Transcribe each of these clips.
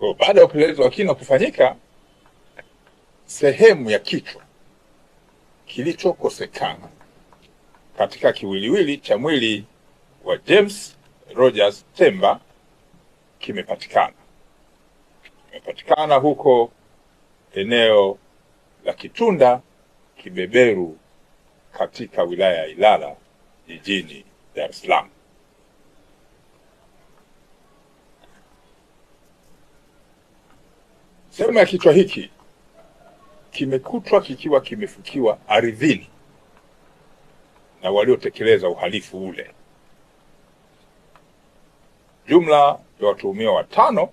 Kwa baada ya upelelezi wa kina kufanyika, sehemu ya kichwa kilichokosekana katika kiwiliwili cha mwili wa James Rogers Temba kimepatikana huko eneo la Kitunda Kibeberu katika wilaya ya Ilala jijini Dar es Salaam. Sehemu ya kichwa hiki kimekutwa kikiwa kimefukiwa ardhini na waliotekeleza uhalifu ule. Jumla ya watuhumiwa 5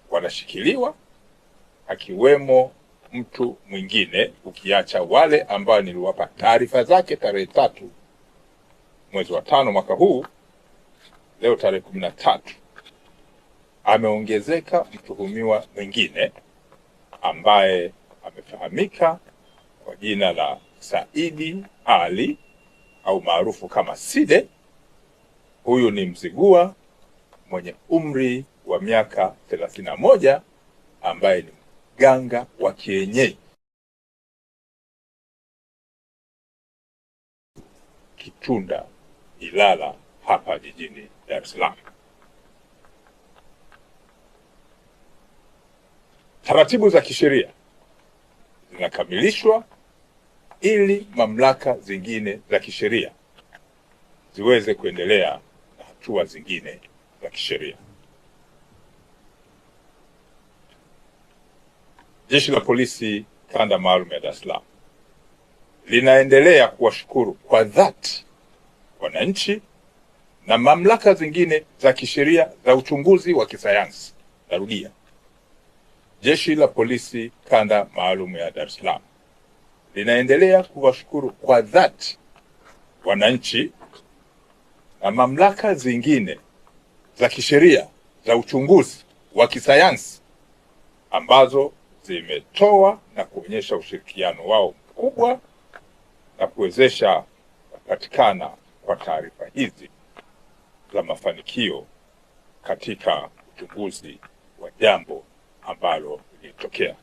wanashikiliwa, akiwemo mtu mwingine ukiacha wale ambao niliwapa taarifa zake tarehe 3 mwezi wa 5 mwaka huu. Leo tarehe 13 ameongezeka mtuhumiwa mwingine ambaye amefahamika kwa jina la Saidi Ali au maarufu kama Side. Huyu ni Mzigua mwenye umri wa miaka 31 ambaye ni mganga wa kienyeji Kitunda Ilala hapa jijini Dar es Salaam. Taratibu za kisheria zinakamilishwa ili mamlaka zingine za kisheria ziweze kuendelea na hatua zingine za kisheria. Jeshi la Polisi Kanda Maalum ya Dar es Salaam linaendelea kuwashukuru kwa dhati wananchi na mamlaka zingine za kisheria za uchunguzi wa kisayansi. Narudia, Jeshi la Polisi Kanda Maalum ya Dar es Salaam linaendelea kuwashukuru kwa dhati wananchi na mamlaka zingine za kisheria za uchunguzi wa kisayansi ambazo zimetoa na kuonyesha ushirikiano wao mkubwa na kuwezesha kupatikana kwa taarifa hizi za mafanikio katika uchunguzi wa jambo ambalo lilitokea.